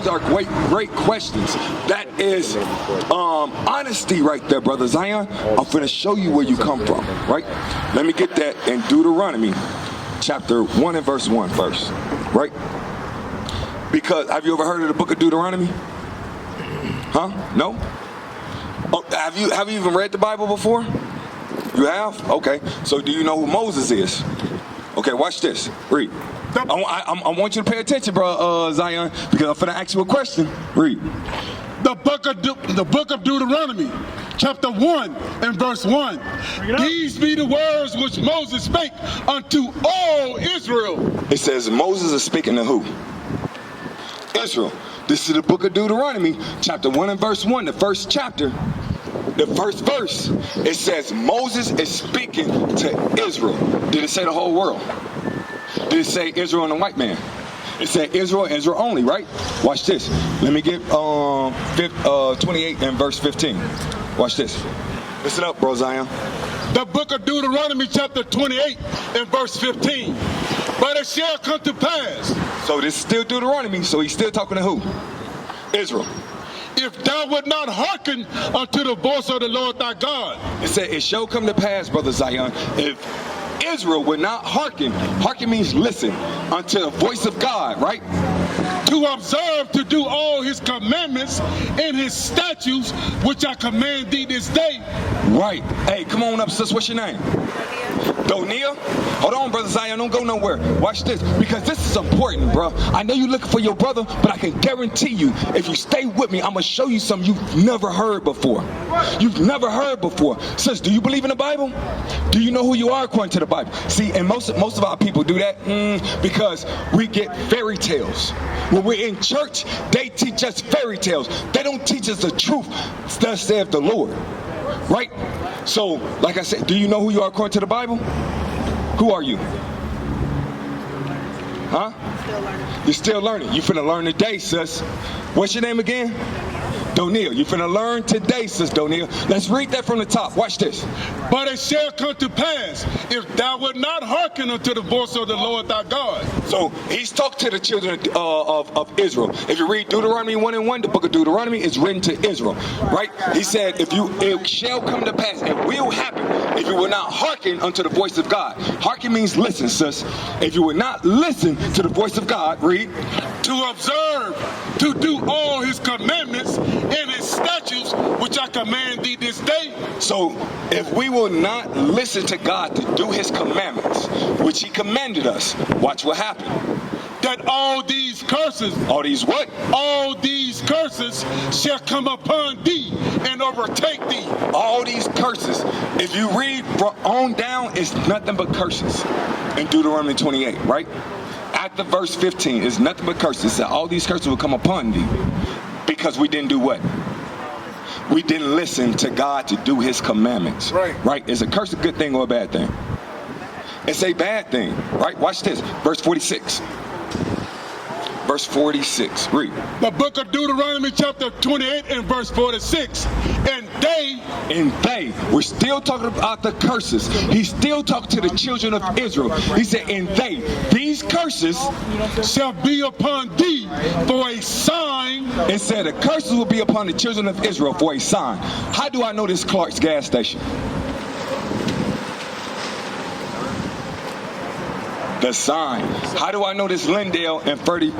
are great questions. That is honesty right there, Brother Zion. I'm finna show you where you come from, right? Let me get that in Deuteronomy chapter 1 and verse 1 first, right? Because, have you ever heard of the book of Deuteronomy? Huh? No? Oh, have you even read the Bible before? You have? Okay. So do you know who Moses is? Okay, watch this. Read. I want you to pay attention, bro, Zion, because I'm finna ask you a question. Read. The book of Deuteronomy, chapter 1 and verse 1. These be the words which Moses spake unto all Israel. It says Moses is speaking to who? Israel. This is the book of Deuteronomy, chapter 1 and verse 1, the first chapter. The first verse, it says Moses is speaking to Israel. Did it say the whole world? Did it say Israel and the white man? It said Israel only, right? Watch this. Let me get 28 and verse 15. Watch this. Listen up, bro, Zion. The book of Deuteronomy, chapter 28 and verse 15. But it shall come to pass. So this is still Deuteronomy, so he's still talking to who? Israel. If thou would not hearken unto the voice of the Lord thy God. It said, it shall come to pass, Brother Zion, if Israel would not hearken means listen, unto the voice of God, right? To observe to do all his commandments and his statutes, which I command thee this day. Right. Hey, come on up, sis. What's your name? Donia? Hold on, Brother Zion. Don't go nowhere. Watch this, because this is important, bro. I know you're looking for your brother, but I can guarantee you, if you stay with me, I'm going to show you something you've never heard before. You've never heard before. Sis, do you believe in the Bible? Do you know who you are according to the Bible? See, and most of our people do that because we get fairy tales. When we're in church, they teach us fairy tales. They don't teach us the truth, thus saith the Lord. Right? So, like I said, do you know who you are according to the Bible? Who are you? Huh? Still learning. You're still learning. You finna learn today, sis. What's your name again? Donil. You finna learn today, sis Donil. Let's read that from the top. Watch this. But it shall come to pass, if thou wilt not hearken unto the voice of the Lord thy God. So he's talking to the children of Israel. If you read Deuteronomy 1 and 1, the book of Deuteronomy is written to Israel, right? He said, it shall come to pass, it will happen, if you will not hearken unto the voice of God. Hearken means listen, sis. If you will not listen to the voice of God, read. To observe, to do all his commandments and his statutes, which I command thee this day. So if we will not listen to God to do his commandments, which he commanded us, watch what happened. That all these curses, all these what? All these curses shall come upon thee and overtake thee. All these curses. If you read on down, it's nothing but curses in Deuteronomy 28, right? After verse 15, it's nothing but curses. It said all these curses will come upon thee because we didn't do what? We didn't listen to God to do his commandments. Right? Is a curse a good thing or a bad thing? It's a bad thing, right? Watch this. Verse 46. Verse 46. Read. The book of Deuteronomy chapter 28 and verse 46. And they, we're still talking about the curses. He's still talking to the children of Israel. He said, and these curses shall be upon thee for a sign. It said the curses will be upon the children of Israel for a sign. How do I know this Clark's gas station? The sign. How do I know this Lindale and 30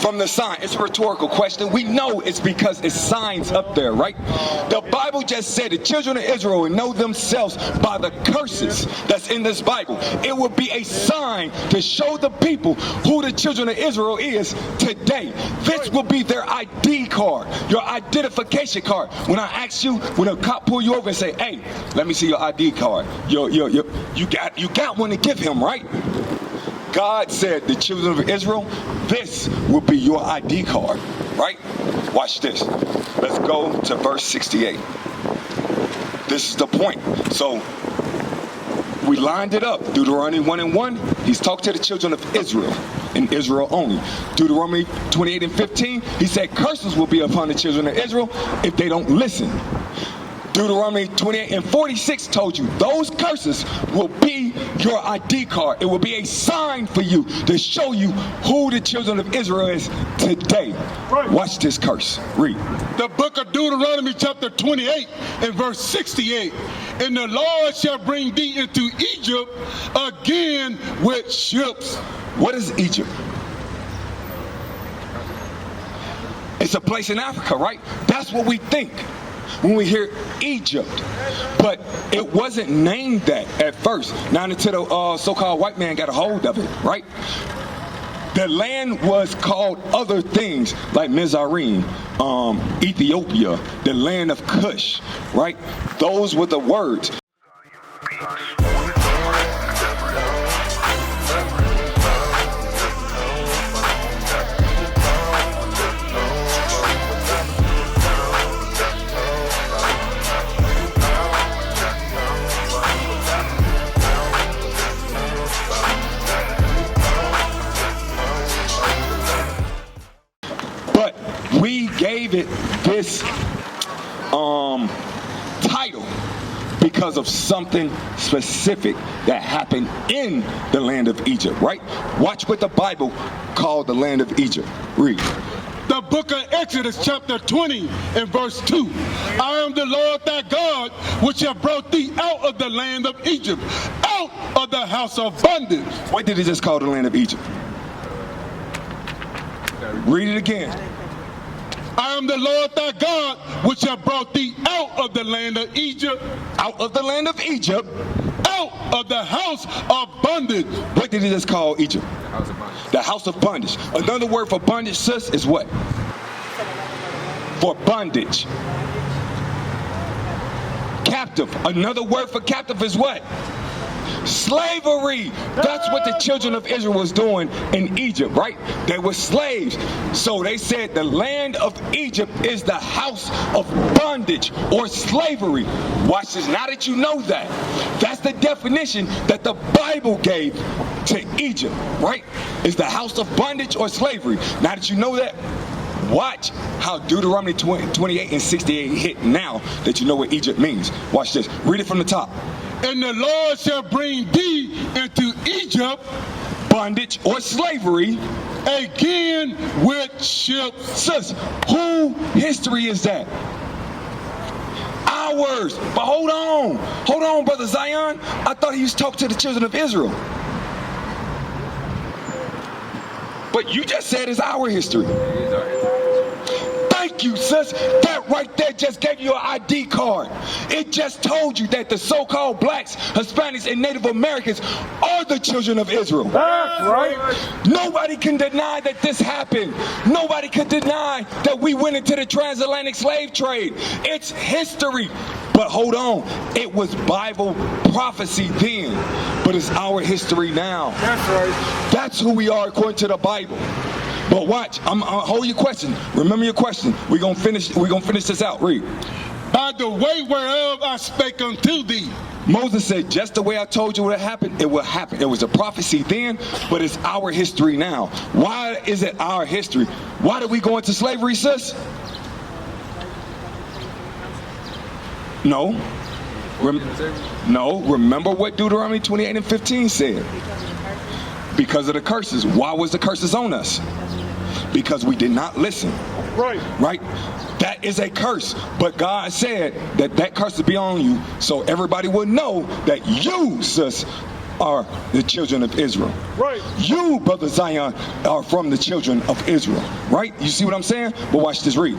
from the sign? It's a rhetorical question. We know it's because it's signs up there, right? The Bible just said the children of Israel will know themselves by the curses that's in this Bible. It will be a sign to show the people who the children of Israel is today. This will be their ID card, your identification card. When I ask you, when a cop pull you over and say, hey, let me see your ID card. You got one to give him, right? God said, the children of Israel, this will be your ID card, right? Watch this. Let's go to verse 68. This is the point. So we lined it up. Deuteronomy 1 and 1, he's talking to the children of Israel, and Israel only. Deuteronomy 28 and 15, he said curses will be upon the children of Israel if they don't listen. Deuteronomy 28 and 46 told you those curses will be your ID card. It will be a sign for you to show you who the children of Israel is today. Watch this curse. Read. The book of Deuteronomy chapter 28 and verse 68. And the Lord shall bring thee into Egypt again with ships. What is Egypt? It's a place in Africa, right? That's what we think when we hear Egypt. But it wasn't named that at first. Not until the so-called white man got a hold of it, right? The land was called other things like Mizraim, Ethiopia, the land of Cush, right? Those were the words. We gave it this title because of something specific that happened in the land of Egypt, right? Watch what the Bible called the land of Egypt. Read. The book of Exodus chapter 20 and verse 2. I am the Lord thy God, which have brought thee out of the land of Egypt, out of the house of bondage. What did he just call the land of Egypt? Read it again. I am the Lord thy God, which have brought thee out of the land of Egypt. Out of the land of Egypt. Out of the house of bondage. What did he just call Egypt? The house of bondage. Another word for bondage, sis, is what? For bondage. Captive. Another word for captive is what? Slavery. That's what the children of Israel was doing in Egypt, right? They were slaves. So they said the land of Egypt is the house of bondage or slavery. Watch this. Now that you know that, that's the definition that the Bible gave to Egypt, right? Is the house of bondage or slavery. Now that you know that, watch how Deuteronomy 28 and 68 hit now that you know what Egypt means. Watch this. Read it from the top. And the Lord shall bring thee into Egypt, bondage or slavery, again with ships. Sis, who history is that? Ours. But hold on, Brother Zion. I thought he was talking to the children of Israel. But you just said it's our history. Thank you, sis. That right there just gave you an ID card. It just told you that the so-called blacks, Hispanics, and Native Americans are the children of Israel. That's right. Nobody can deny that this happened. Nobody can deny that we went into the transatlantic slave trade. It's history. But hold on, it was Bible prophecy then, but it's our history now. That's right. That's who we are according to the Bible. But watch, I'm hold your question. Remember your question. We're gonna finish this out. Read. By the way whereof I spake unto thee. Moses said, just the way I told you what happened, it will happen. It was a prophecy then, but it's our history now. Why is it our history? Why did we go into slavery, sis? No. Remember what Deuteronomy 28 and 15 said. Because of the curses. Why was the curses on us? Because we did not listen. Right? That is a curse. But God said that that curse would be on you so everybody would know that you, sis, are the children of Israel. Right. You, Brother Zion, are from the children of Israel. Right? You see what I'm saying? But watch this, read.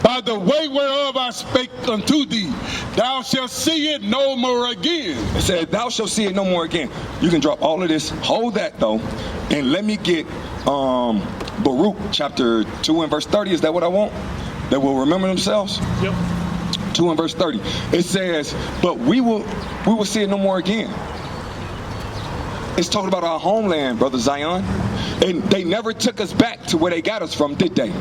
By the way whereof I spake unto thee, thou shalt see it no more again. It said, thou shalt see it no more again. You can drop all of this. Hold that, though. And let me get Baruch chapter 2 and verse 30. Is that what I want? That will remember themselves? Yep. 2 and verse 30. It says, but we will see it no more again. It's talking about our homeland, Brother Zion. And they never took us back to where they got us from, did they?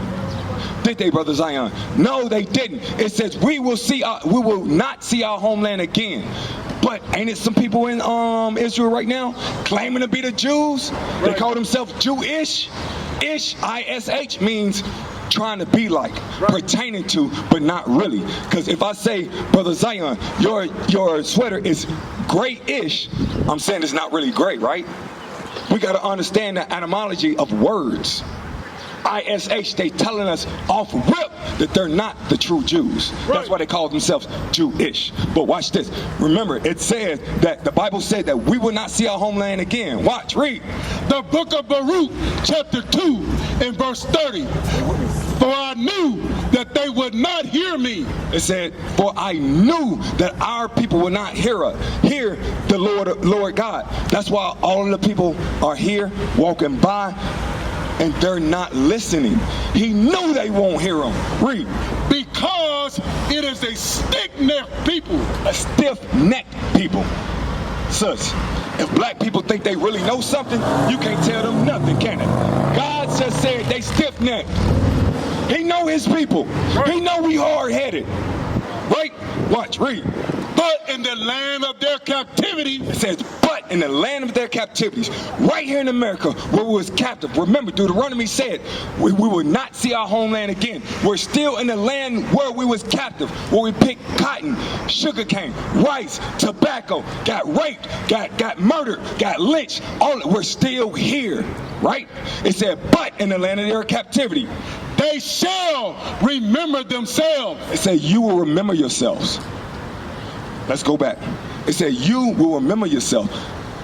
Did they, Brother Zion? No, they didn't. It says we will not see our homeland again. But ain't it some people in Israel right now claiming to be the Jews? They call themselves Jewish. Ish, I-S-H, means trying to be like, pertaining to, but not really. Because if I say, Brother Zion, your sweater is great-ish, I'm saying it's not really great, right? We got to understand the etymology of words. ISH, they telling us off rip that they're not the true Jews. That's why they call themselves Jewish. But watch this. Remember, it says that the Bible said that we will not see our homeland again. Watch, read. The book of Baruch, chapter 2, and verse 30. For I knew that they would not hear me. It said, for I knew that our people would not hear the Lord God. That's why all of the people are here walking by and they're not listening. He knew they won't hear him. Read. Because it is a stiff-necked people. A stiff-necked people. Sus, if black people think they really know something, you can't tell them nothing, can it? God just said they stiff-necked. He know his people. He know we hard-headed. Right? Watch, read. But in the land of their captivity. It says, but in the land of their captivities, right here in America, where we was captive. Remember, Deuteronomy said, we will not see our homeland again. We're still in the land where we was captive, where we picked cotton, sugarcane, rice, tobacco, got raped, got murdered, got lynched. We're still here, right? It said, but in the land of their captivity, they shall remember themselves. It said, you will remember yourselves. Let's go back. It said, you will remember yourself.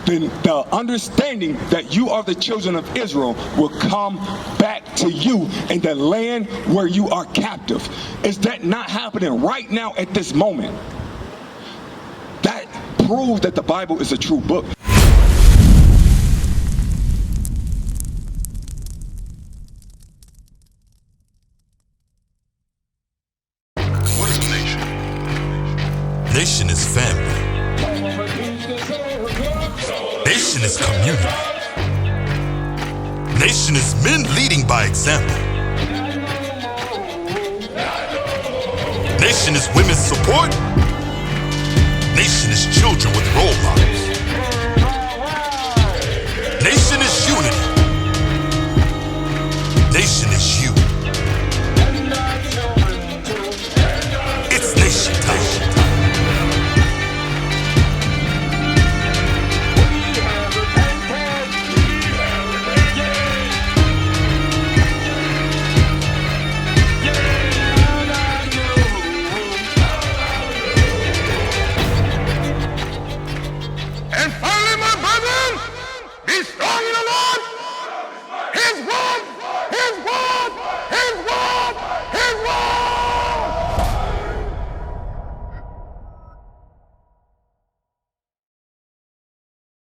Then the understanding that you are the children of Israel will come back to you in the land where you are captive. Is that not happening right now at this moment? That proves that the Bible is a true book. What is a nation? Nation is family. Nation is community. Nation is men leading by example. Nation is women's support. Nation is children with role models. Nation is unity. Nation